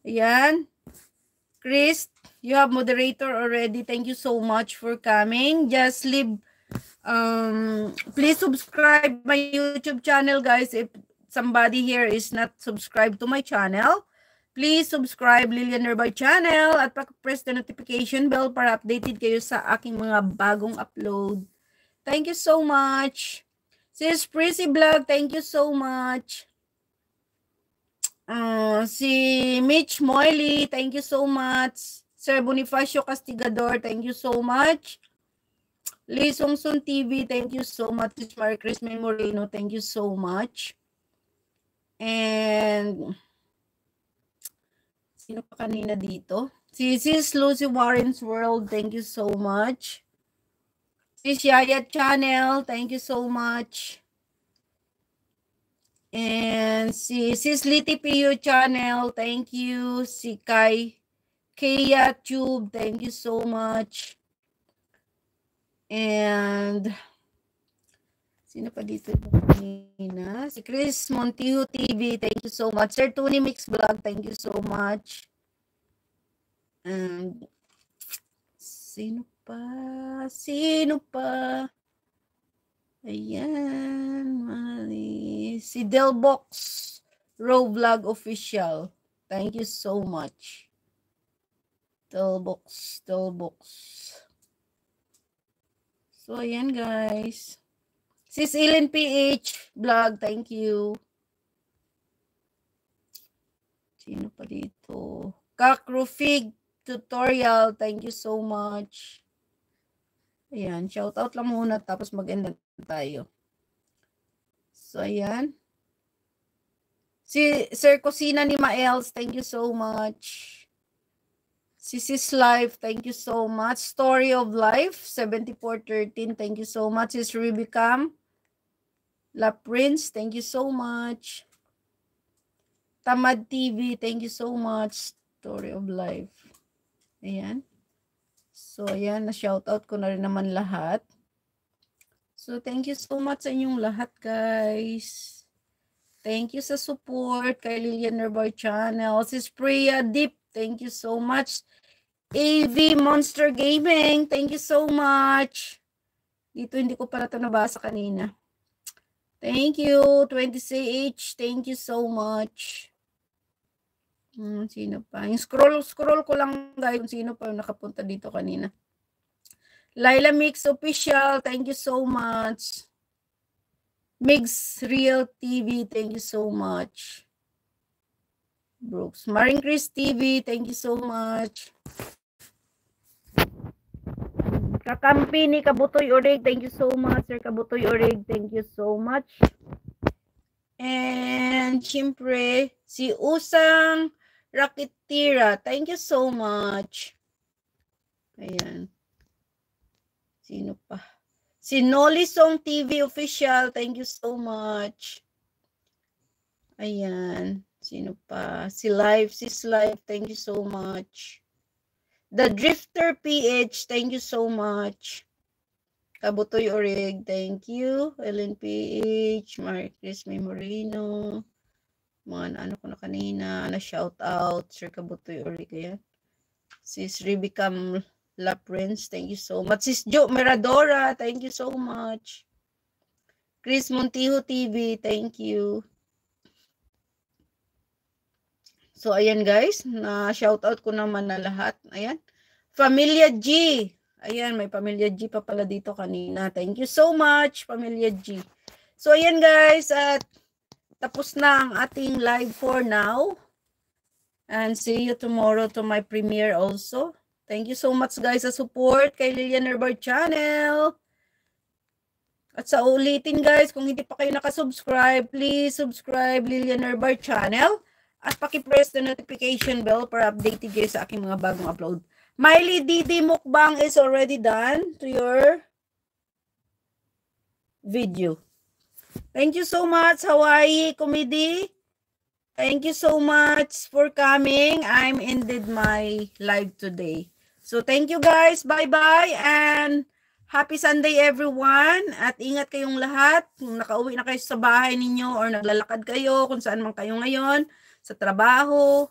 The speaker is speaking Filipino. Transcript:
Ayan. Chris, you have moderator already. Thank you so much for coming. Just leave, please subscribe my YouTube channel, guys. If somebody here is not subscribed to my channel, please subscribe Lilian Nerbay channel at press the notification bell para updated kayo sa aking mga bagong upload. Thank you so much. Sis Prissy Vlog, thank you so much. Si Mitch Moily, thank you so much. Sir Bonifacio Castigador, thank you so much. Lee Songsun TV, thank you so much. Marie Chris Moreno, thank you so much. And sino pa kanina dito? Si Sis Lucy Warren's World, thank you so much. Sis Yaya Channel, thank you so much. And si Sis Liti PU Channel, thank you. Si Kaya Tube, thank you so much. And sino pa dito kanina? Si Chris Montijo TV, thank you so much. Sir Tony Mix Vlog, thank you so much. And sino pa? Ayan, mali. Si Delbox Row Vlog Official. Thank you so much. Delbox. So, ayan guys. Sis Ellen PH Vlog, thank you. Sino pa dito? Kakrufig Tutorial, thank you so much. Ayan, shout out lang muna tapos mag-end tayo. So, ayan. Si Sir Kusina ni Maels, thank you so much. Si Sis Life, thank you so much. Story of Life, 7413, thank you so much. Sis Rubicam La Prince, thank you so much. Tamad TV, thank you so much. Story of Life. Ayan. So, ayan, na-shoutout ko na rin naman lahat. So, thank you so much sa inyong lahat, guys. Thank you sa support kay Lilian Nerbay Channel. Sis Priya Deep, thank you so much. AV Monster Gaming, thank you so much. Dito, hindi ko pala ito nabasa kanina. Thank you. 20CH, thank you so much. Sino pa? Yung scroll ko lang guys kung sino pa yung nakapunta dito kanina. Laila Mix Official, thank you so much. Mix Real TV, thank you so much. Brooks Maring Chris TV, thank you so much. Kakampi ni Kabutoy Orig, thank you so much. Sir Kabutoy Orig, thank you so much. And siyempre, si Usang Rakitira, thank you so much. Ayan. Sino pa? Si Nolisong TV Official, thank you so much. Ayan. Sino pa? Si Sis Live, thank you so much. The Drifter PH, thank you so much. Kabutoy Orig, thank you. Ellen PH, Marie Chris Moreno. Mga ano ko na kanina, na-shout out. Sir Kabutoy Orig, ayan. Sis Ribicam La Prince, thank you so much. Sis Jo Meradora, thank you so much. Chris Montijo TV, thank you. So, ayan guys, na-shout out ko naman na lahat. Ayan. Familia G. Ayan, may Pamilya G pa pala dito kanina. Thank you so much, Pamilya G. So, ayan guys, at tapos na ang ating live for now. And see you tomorrow to my premiere also. Thank you so much guys sa support kay Lilian Nerbay Channel. At sa ulitin guys, kung hindi pa kayo nakasubscribe, please subscribe Lilian Nerbay Channel. At paki-press the notification bell para updated kayo sa aking mga bagong upload. Miley Didi Mukbang is already done to your video. Thank you so much, Hawaii Comedy. Thank you so much for coming. I'm ended my live today. So thank you guys. Bye-bye and happy Sunday everyone. At ingat kayong lahat. Kung nakauwi na kayo sa bahay ninyo or naglalakad kayo, kung saan man kayo ngayon, sa trabaho,